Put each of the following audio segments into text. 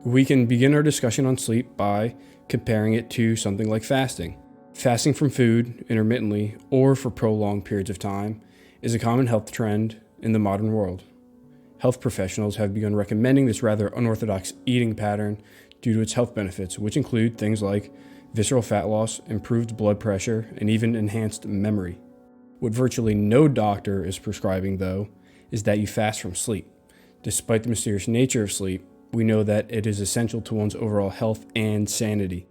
We can begin our discussion on sleep by comparing it to something like fasting. Fasting from food intermittently or for prolonged periods of time is a common health trend in the modern world. Health professionals have begun recommending this rather unorthodox eating pattern due to its health benefits, which include things like visceral fat loss, improved blood pressure, and even enhanced memory. What virtually no doctor is prescribing, though, is that you fast from sleep. Despite the mysterious nature of sleep, we know that it is essential to one's overall health and sanity.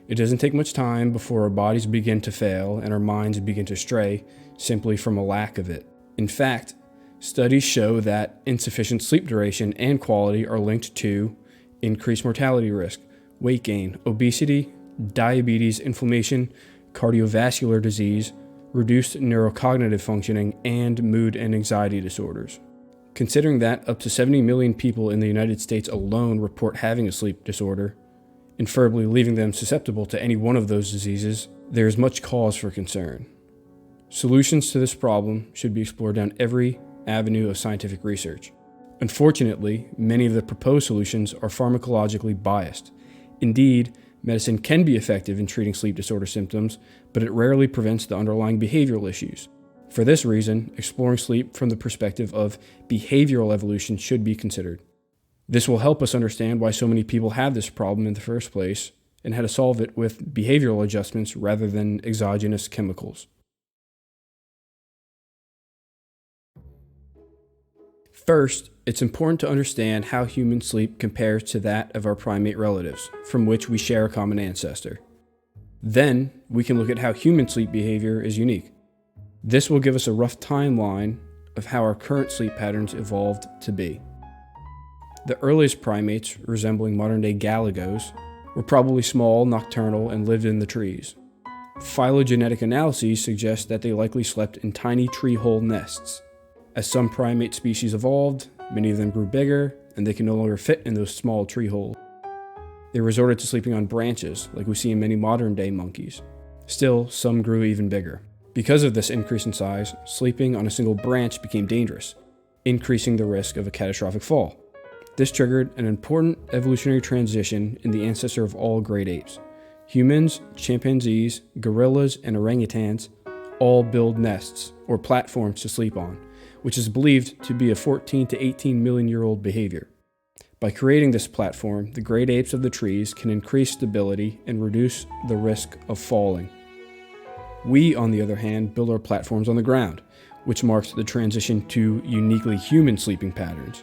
It doesn't take much time before our bodies begin to fail and our minds begin to stray simply from a lack of it. In fact, studies show that insufficient sleep duration and quality are linked to increased mortality risk, weight gain, obesity, diabetes, inflammation, cardiovascular disease, reduced neurocognitive functioning, and mood and anxiety disorders. Considering that up to 70 million people in the United States alone report having a sleep disorder, inferably leaving them susceptible to any one of those diseases, there is much cause for concern. Solutions to this problem should be explored down every avenue of scientific research. Unfortunately, many of the proposed solutions are pharmacologically biased. Indeed, medicine can be effective in treating sleep disorder symptoms, but it rarely prevents the underlying behavioral issues. For this reason, exploring sleep from the perspective of behavioral evolution should be considered. This will help us understand why so many people have this problem in the first place and how to solve it with behavioral adjustments rather than exogenous chemicals. First, it's important to understand how human sleep compares to that of our primate relatives, from which we share a common ancestor. Then, we can look at how human sleep behavior is unique. This will give us a rough timeline of how our current sleep patterns evolved to be. The earliest primates, resembling modern-day galagos, were probably small, nocturnal, and lived in the trees. Phylogenetic analyses suggest that they likely slept in tiny tree hole nests. As some primate species evolved, many of them grew bigger, and they can no longer fit in those small tree holes. They resorted to sleeping on branches, like we see in many modern-day monkeys. Still, some grew even bigger. Because of this increase in size, sleeping on a single branch became dangerous, increasing the risk of a catastrophic fall. This triggered an important evolutionary transition in the ancestor of all great apes. Humans, chimpanzees, gorillas, and orangutans all build nests, or platforms to sleep on, which is believed to be a 14 to 18 million year old behavior. By creating this platform, the great apes of the trees can increase stability and reduce the risk of falling. We, on the other hand, build our platforms on the ground, which marks the transition to uniquely human sleeping patterns.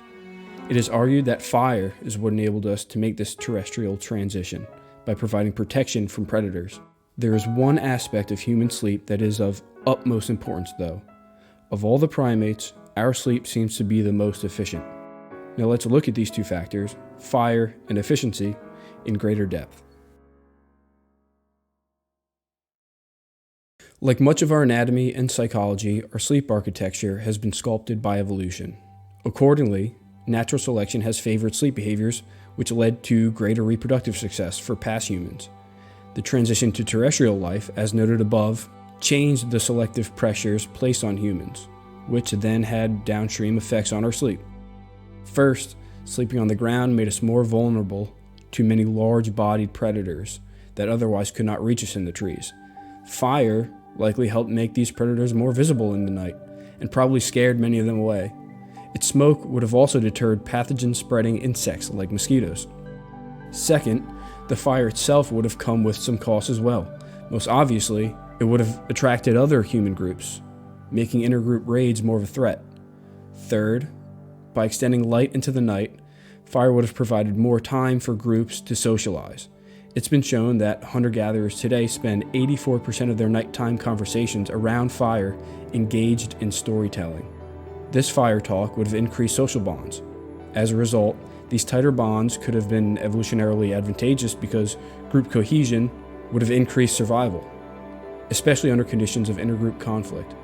It is argued that fire is what enabled us to make this terrestrial transition, by providing protection from predators. There is one aspect of human sleep that is of utmost importance, though. Of all the primates, our sleep seems to be the most efficient. Now let's look at these two factors, fire and efficiency, in greater depth. Like much of our anatomy and psychology, our sleep architecture has been sculpted by evolution. Accordingly, natural selection has favored sleep behaviors, which led to greater reproductive success for past humans. The transition to terrestrial life, as noted above, changed the selective pressures placed on humans, which then had downstream effects on our sleep. First, sleeping on the ground made us more vulnerable to many large-bodied predators that otherwise could not reach us in the trees. Fire likely helped make these predators more visible in the night, and probably scared many of them away. Its smoke would have also deterred pathogen-spreading insects like mosquitoes. Second, the fire itself would have come with some costs as well. Most obviously, it would have attracted other human groups, making intergroup raids more of a threat. Third, by extending light into the night, fire would have provided more time for groups to socialize. It's been shown that hunter-gatherers today spend 84% of their nighttime conversations around fire engaged in storytelling. This fire talk would have increased social bonds. As a result, these tighter bonds could have been evolutionarily advantageous because group cohesion would have increased survival, especially under conditions of intergroup conflict.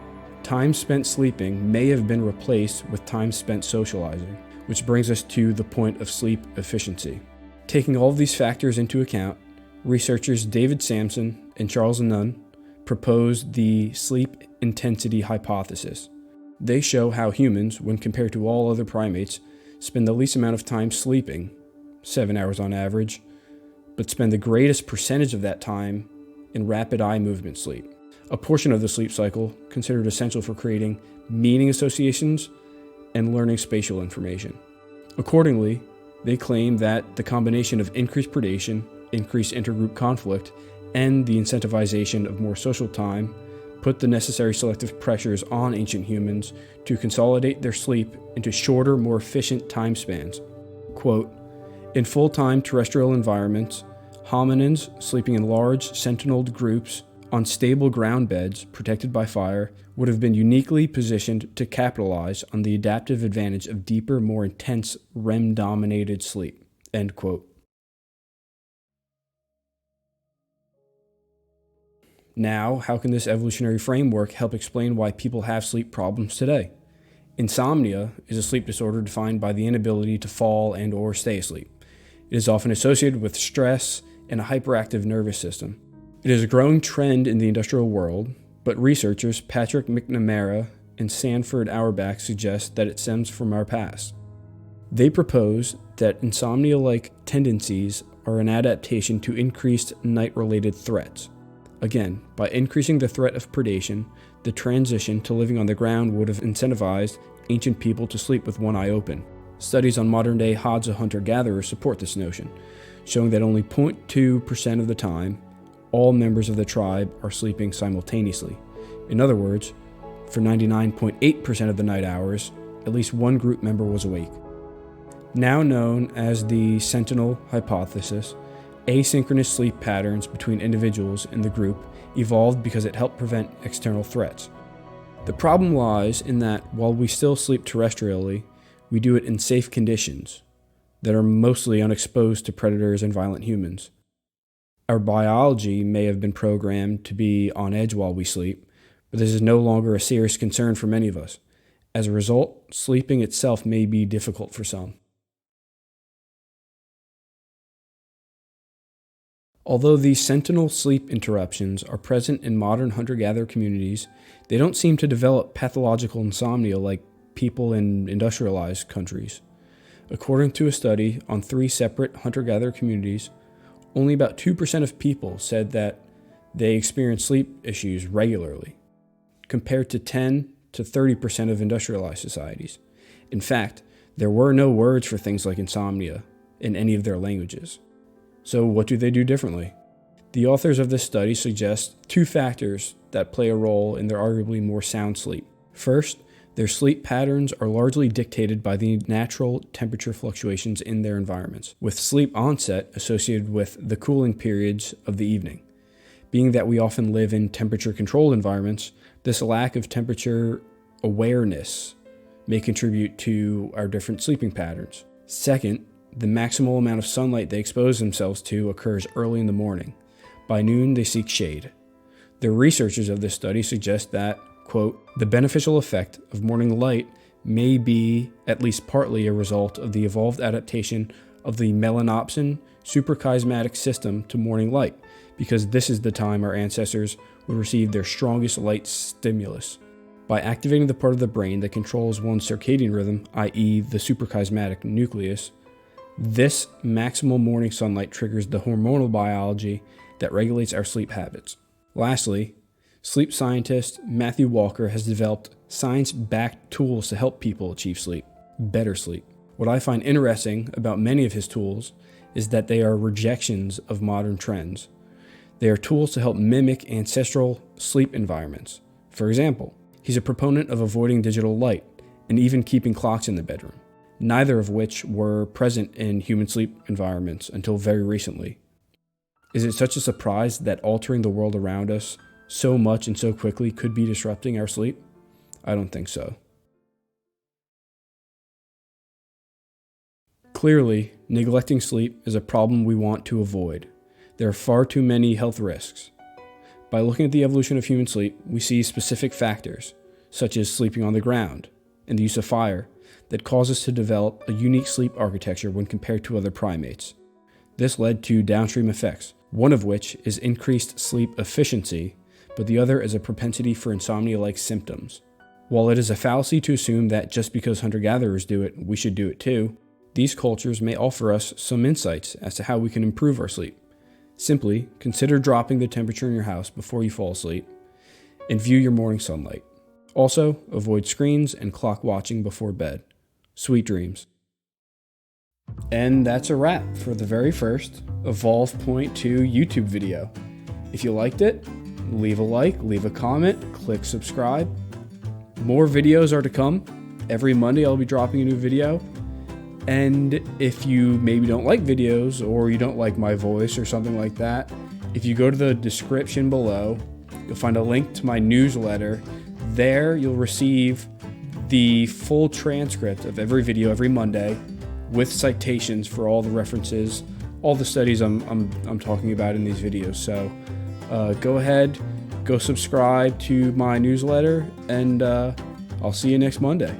Time spent sleeping may have been replaced with time spent socializing, which brings us to the point of sleep efficiency. Taking all of these factors into account, researchers David Sampson and Charles Nunn proposed the sleep intensity hypothesis. They show how humans, when compared to all other primates, spend the least amount of time sleeping, 7 hours on average, but spend the greatest percentage of that time in rapid eye movement sleep, a portion of the sleep cycle considered essential for creating meaning associations and learning spatial information. Accordingly, they claim that the combination of increased predation, increased intergroup conflict, and the incentivization of more social time put the necessary selective pressures on ancient humans to consolidate their sleep into shorter, more efficient time spans. Quote, in full-time terrestrial environments, hominins sleeping in large sentineled groups on stable ground beds protected by fire would have been uniquely positioned to capitalize on the adaptive advantage of deeper, more intense REM-dominated sleep. End quote. Now, how can this evolutionary framework help explain why people have sleep problems today? Insomnia is a sleep disorder defined by the inability to fall and or stay asleep. It is often associated with stress and a hyperactive nervous system. It is a growing trend in the industrial world, but researchers Patrick McNamara and Sanford Auerbach suggest that it stems from our past. They propose that insomnia-like tendencies are an adaptation to increased night-related threats. Again, by increasing the threat of predation, the transition to living on the ground would have incentivized ancient people to sleep with one eye open. Studies on modern-day Hadza hunter-gatherers support this notion, showing that only 0.2% of the time, all members of the tribe are sleeping simultaneously. In other words, for 99.8% of the night hours, at least one group member was awake. Now known as the Sentinel hypothesis, asynchronous sleep patterns between individuals in the group evolved because it helped prevent external threats. The problem lies in that while we still sleep terrestrially, we do it in safe conditions that are mostly unexposed to predators and violent humans. Our biology may have been programmed to be on edge while we sleep, but this is no longer a serious concern for many of us. As a result, sleeping itself may be difficult for some. Although these sentinel sleep interruptions are present in modern hunter-gatherer communities, they don't seem to develop pathological insomnia like people in industrialized countries. According to a study on 3 separate hunter-gatherer communities, only about 2% of people said that they experience sleep issues regularly, compared to 10 to 30% of industrialized societies. In fact, there were no words for things like insomnia in any of their languages. So what do they do differently? The authors of this study suggest 2 factors that play a role in their arguably more sound sleep. First, their sleep patterns are largely dictated by the natural temperature fluctuations in their environments, with sleep onset associated with the cooling periods of the evening. Being that we often live in temperature-controlled environments, this lack of temperature awareness may contribute to our different sleeping patterns. Second, the maximal amount of sunlight they expose themselves to occurs early in the morning. By noon, they seek shade. The researchers of this study suggest that, quote, the beneficial effect of morning light may be at least partly a result of the evolved adaptation of the melanopsin suprachiasmatic system to morning light, because this is the time our ancestors would receive their strongest light stimulus. By activating the part of the brain that controls one's circadian rhythm, i.e. the suprachiasmatic nucleus, this maximal morning sunlight triggers the hormonal biology that regulates our sleep habits. Lastly, sleep scientist Matthew Walker has developed science-backed tools to help people achieve sleep, better sleep. What I find interesting about many of his tools is that they are rejections of modern trends. They are tools to help mimic ancestral sleep environments. For example, he's a proponent of avoiding digital light and even keeping clocks in the bedroom, neither of which were present in human sleep environments until very recently. Is it such a surprise that altering the world around us so much and so quickly could be disrupting our sleep? I don't think so. Clearly, neglecting sleep is a problem we want to avoid. There are far too many health risks. By looking at the evolution of human sleep, we see specific factors, such as sleeping on the ground and the use of fire, that cause us to develop a unique sleep architecture when compared to other primates. This led to downstream effects, one of which is increased sleep efficiency, but the other is a propensity for insomnia-like symptoms. While it is a fallacy to assume that just because hunter-gatherers do it, we should do it too, These cultures may offer us some insights as to how we can improve our sleep. Simply consider dropping the temperature in your house before you fall asleep and view your morning sunlight. Also, avoid screens and clock watching before bed. Sweet dreams. And that's a wrap for the very first Evolve Point 2 YouTube video. If you liked it, leave a like, leave a comment, click subscribe. More videos are to come. Every Monday I'll be dropping a new video. And if you maybe don't like videos or you don't like my voice or something like that, if you go to the description below, you'll find a link to my newsletter. There you'll receive the full transcript of every video every Monday with citations for all the references, all the studies I'm talking about in these videos. So go ahead, go subscribe to my newsletter, and I'll see you next Monday.